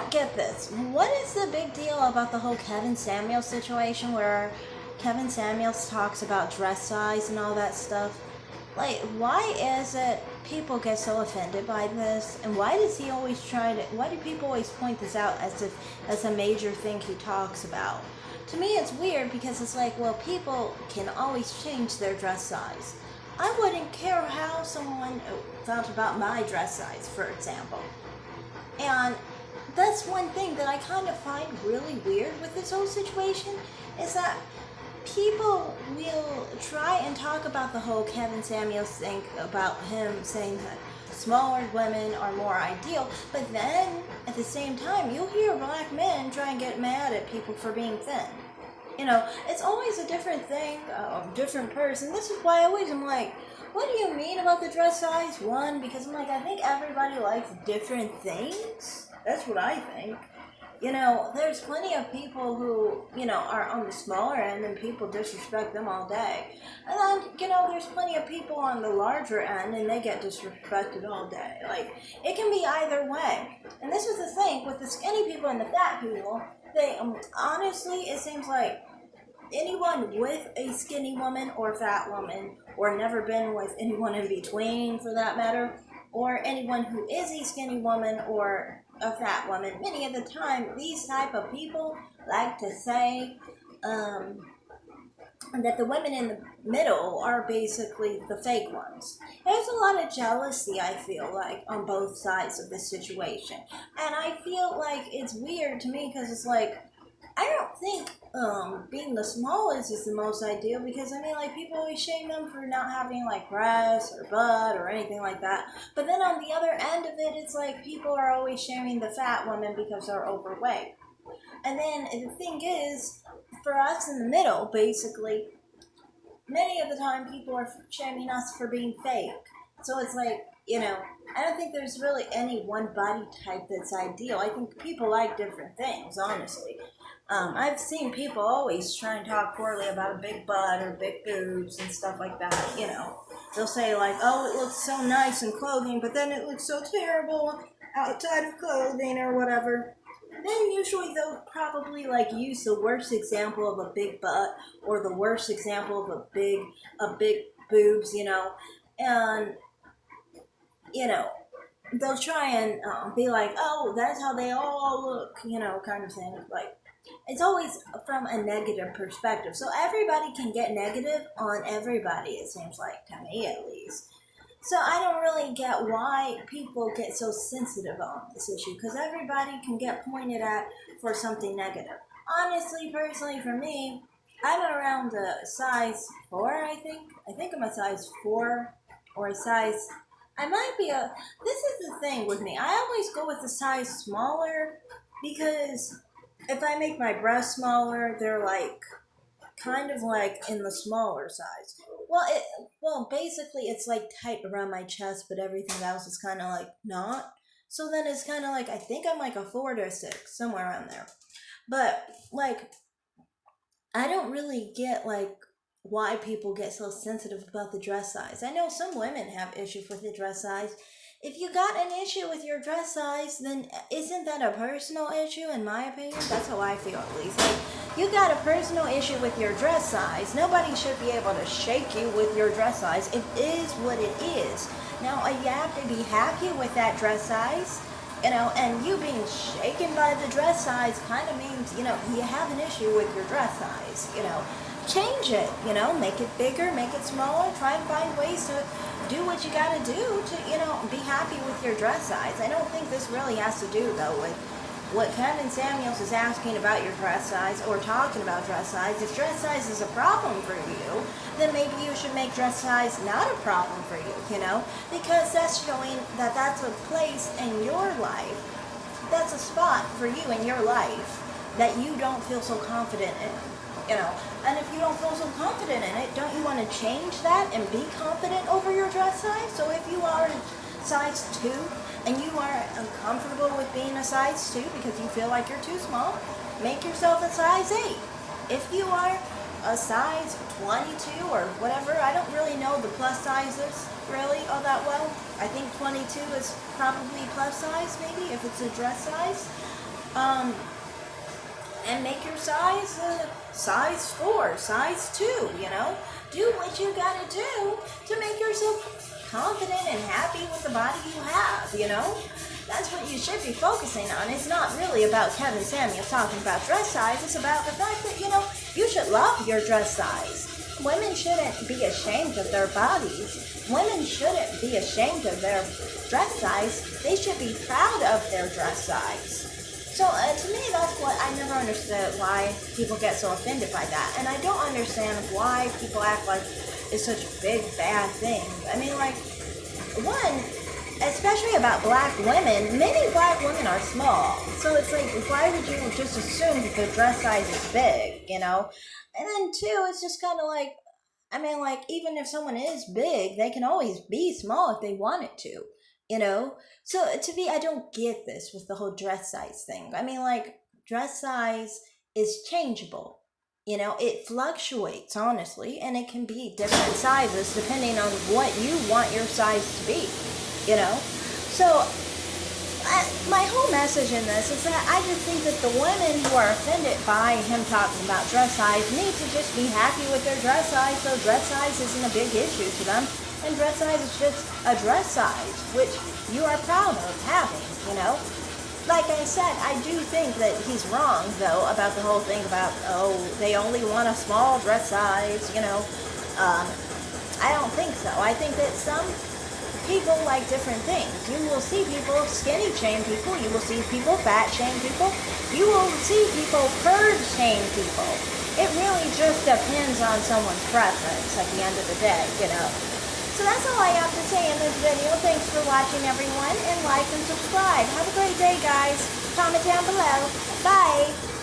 don't get this. What is the big deal about the whole Kevin Samuels situation where Kevin Samuels talks about dress size and all that stuff? Like, why is it people get so offended by this? And why does he always why do people always point this out as if as a major thing he talks about? To me, it's weird because it's like, well, people can always change their dress size. I wouldn't care how someone felt about my dress size, for example. And that's one thing that I kind of find really weird with this whole situation is that people will try and talk about the whole Kevin Samuels thing about him saying that smaller women are more ideal, but then at the same time you'll hear black men try and get mad at people for being thin. You know, it's always a different thing, a different person. This is why I always am like, what do you mean about the dress size? One, because I'm like, I think everybody likes different things. That's what I think. You know, there's plenty of people who, you know, are on the smaller end and people disrespect them all day. And then, you know, there's plenty of people on the larger end and they get disrespected all day. Like, it can be either way. And this is the thing with the skinny people and the fat people. They, honestly, it seems like anyone with a skinny woman or fat woman, or never been with anyone in between for that matter, or anyone who is a skinny woman or a fat woman, many of the time these type of people like to say that the women in the middle are basically the fake ones. There's a lot of jealousy, I feel like, on both sides of this situation. And I feel like it's weird to me because it's like, I don't think being the smallest is the most ideal because, I mean, like, people always shame them for not having, like, breasts or butt or anything like that. But then on the other end of it, it's like people are always shaming the fat women because they're overweight. And then the thing is, for us in the middle, basically, many of the time people are shaming us for being fake. So it's like, you know, I don't think there's really any one body type that's ideal. I think people like different things, honestly. I've seen people always try and talk poorly about a big butt or big boobs and stuff like that, you know. They'll say like, oh, it looks so nice in clothing, but then it looks so terrible outside of clothing or whatever. Then usually they'll probably like use the worst example of a big butt or the worst example of a big boobs, you know. And, you know, they'll try and be like, oh, that's how they all look, you know, kind of thing. Like, it's always from a negative perspective. So everybody can get negative on everybody, it seems like, to me at least. So I don't really get why people get so sensitive on this issue, because everybody can get pointed at for something negative. Honestly, personally, for me, I'm around a size 4, I think. I think I'm a size 4 or a size... I might be a... This is the thing with me. I always go with a size smaller because if I make my breasts smaller, they're like kind of like in the smaller size. Well, basically it's like tight around my chest, but everything else is kind of like not. So then it's kind of like I think I'm like a 4 to a 6, somewhere around there. But like I don't really get like why people get so sensitive about the dress size. I know some women have issues with the dress size. If you got an issue with your dress size, then isn't that a personal issue, in my opinion? That's how I feel, at least. Like, you got a personal issue with your dress size. Nobody should be able to shake you with your dress size. It is what it is. Now, you have to be happy with that dress size, you know, and you being shaken by the dress size kind of means, you know, you have an issue with your dress size, you know. Change it, you know, make it bigger, make it smaller, try and find ways to do what you gotta do to, you know, be happy with your dress size. I don't think this really has to do, though, with what Kevin Samuels is asking about your dress size or talking about dress size. If dress size is a problem for you, then maybe you should make dress size not a problem for you, you know, because that's showing that that's a place in your life, that's a spot for you in your life that you don't feel so confident in. You know, and if you don't feel so confident in it, don't you want to change that and be confident over your dress size? So if you are a size 2 and you are uncomfortable with being a size 2 because you feel like you're too small, make yourself a size 8. If you are a size 22 or whatever, I don't really know the plus sizes really all that well. I think 22 is probably plus size maybe if it's a dress size. Um, and make your size size 4, size 2, you know? Do what you gotta do to make yourself confident and happy with the body you have, you know? That's what you should be focusing on. It's not really about Kevin Samuels talking about dress size. It's about the fact that, you know, you should love your dress size. Women shouldn't be ashamed of their bodies. Women shouldn't be ashamed of their dress size. They should be proud of their dress size. So to me, that's what I never understood, why people get so offended by that. And I don't understand why people act like it's such a big, bad thing. I mean, like, one, especially about black women, many black women are small. So it's like, why would you just assume that their dress size is big, you know? And then two, it's just kind of like, I mean, like, even if someone is big, they can always be small if they wanted to, you know? So to me, I don't get this with the whole dress size thing. I mean, like, dress size is changeable. You know, it fluctuates, honestly, and it can be different sizes depending on what you want your size to be, you know? So my whole message in this is that I just think that the women who are offended by him talking about dress size need to just be happy with their dress size, so dress size isn't a big issue to them, and dress size is just a dress size, which you are proud of having, you know? Like I said, I do think that he's wrong, though, about the whole thing about, oh, they only want a small dress size, you know? I don't think so. I think that some people like different things. You will see people skinny shame people. You will see people fat shame people. You will see people curve shame people. It really just depends on someone's preference at the end of the day, you know. So that's all I have to say in this video. Thanks for watching, everyone, and like and subscribe. Have a great day, guys. Comment down below. Bye.